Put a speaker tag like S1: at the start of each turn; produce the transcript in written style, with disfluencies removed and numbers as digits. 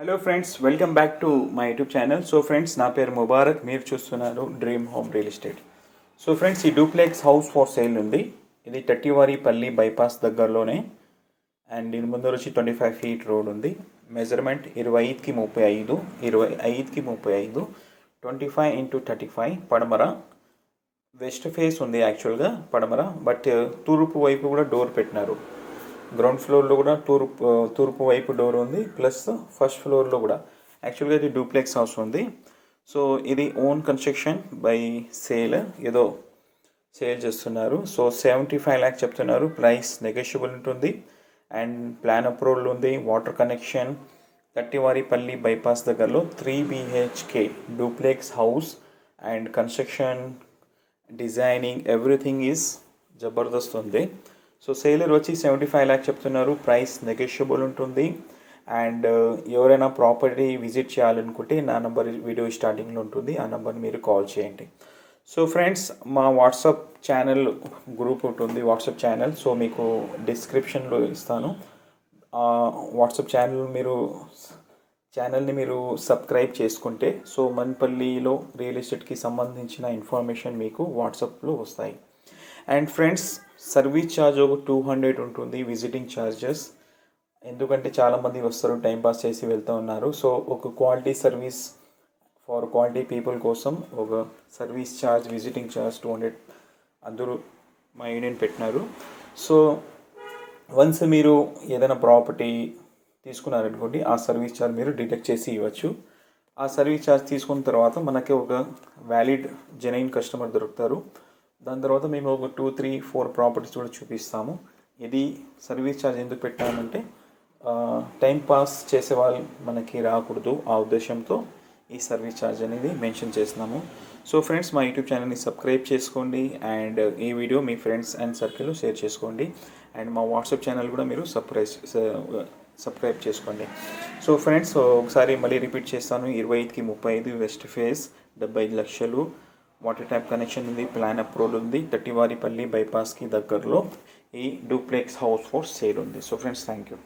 S1: Hello friends, welcome back to my YouTube channel. So friends, నా పేరు ముబారక్. మీరు చూస్తున్నారు dream home real estate. So friends, ఈ duplex house for sale ఉంది. ఇది టట్టివారిపల్లి బైపాస్ దగ్గరలోనే. అండ్ దీని ముందర వచ్చి 25 ఫీట్ రోడ్ ఉంది. మెజర్మెంట్ 25కి 35, 25కి 35, 25x35. పడమర వెస్ట్ ఫేస్ ఉంది యాక్చువల్గా పడమర, బట్ తూర్పు వైపు కూడా డోర్ పెట్టినారు. గ్రౌండ్ ఫ్లోర్లో కూడా తూర్పు వైపు డోర్ ఉంది, ప్లస్ ఫస్ట్ ఫ్లోర్లో కూడా. యాక్చువల్గా ఇది డూప్లెక్స్ హౌస్ ఉంది. సో ఇది ఓన్ కన్స్ట్రక్షన్ బై సేల్, ఏదో సేల్ చేస్తున్నారు. సో 75 lakhs చెప్తున్నారు. ప్రైస్ నెగోషియబుల్ ఉంటుంది. అండ్ ప్లాన్ అప్రూవల్ ఉంది. Water connection. టట్టివారిపల్లి బైపాస్ దగ్గరలో 3 BHK duplex house. And construction, designing, everything is జబర్దస్త్ ఉంది. సో సేలర్ వచ్చి 75 lakhs చెప్తున్నారు. ప్రైస్ నెగోషియబుల్ ఉంటుంది. అండ్ ఎవరైనా ప్రాపర్టీ విజిట్ చేయాలనుకుంటే నా నంబర్ వీడియో స్టార్టింగ్లో ఉంటుంది. ఆ నెంబర్ని మీరు కాల్ చేయండి. సో ఫ్రెండ్స్, మా వాట్సాప్ ఛానల్ గ్రూప్ ఉంటుంది, వాట్సాప్ ఛానల్. సో మీకు డిస్క్రిప్షన్లో ఇస్తాను. వాట్సాప్ ఛానల్ని మీరు సబ్స్క్రైబ్ చేసుకుంటే సో మన్పల్లిలో రియల్ ఎస్టేట్కి సంబంధించిన ఇన్ఫర్మేషన్ మీకు వాట్సాప్లో వస్తాయి. అండ్ ఫ్రెండ్స్, సర్వీస్ ఛార్జ్ ఒక 200 ఉంటుంది, విజిటింగ్ ఛార్జెస్. ఎందుకంటే చాలామంది వస్తారు, టైంపాస్ చేసి వెళ్తూ ఉన్నారు. సో ఒక quality service for quality people కోసం ఒక సర్వీస్ ఛార్జ్, విజిటింగ్ ఛార్జ్ 200 అందరూ మా యూనియన్ పెట్టినారు. సో వన్స్ మీరు ఏదైనా ప్రాపర్టీ తీసుకున్నారనుకోండి, ఆ సర్వీస్ ఛార్జ్ మీరు డిడక్ట్ చేసి ఇవ్వచ్చు. ఆ సర్వీస్ ఛార్జ్ తీసుకున్న తర్వాత మనకి ఒక వ్యాలిడ్ జెన్యూన్ కస్టమర్ దొరుకుతారు. దాని తర్వాత మేము ఒక 2, 3, 4 ప్రాపర్టీస్ కూడా చూపిస్తాము. ఇది సర్వీస్ ఛార్జ్ ఎందుకు పెట్టామంటే టైం పాస్ చేసే వాళ్ళు మనకి రాకూడదు, ఆ ఉద్దేశంతో ఈ సర్వీస్ ఛార్జ్ అనేది మెన్షన్ చేస్తున్నాము. సో ఫ్రెండ్స్, మా యూట్యూబ్ ఛానల్ని సబ్స్క్రైబ్ చేసుకోండి. అండ్ ఈ వీడియో మీ ఫ్రెండ్స్ అండ్ సర్కిల్లో షేర్ చేసుకోండి. అండ్ మా వాట్సాప్ ఛానల్ కూడా మీరు సబ్స్క్రైబ్ చేసుకోండి. సో ఫ్రెండ్స్, ఒకసారి మళ్ళీ రిపీట్ చేస్తాను. 25కి 35, వెస్ట్ ఫేస్, 75 లక్షలు. వాటర్ ట్యాప్ కనెక్షన్ ఉంది, ప్లాన్ అప్రూవల్ ఉంది. టట్టివారిపల్లి బైపాస్కి దగ్గరలో ఈ డూప్లెక్స్ హౌస్ ఫర్ సేల్ ఉంది. So friends, thank you.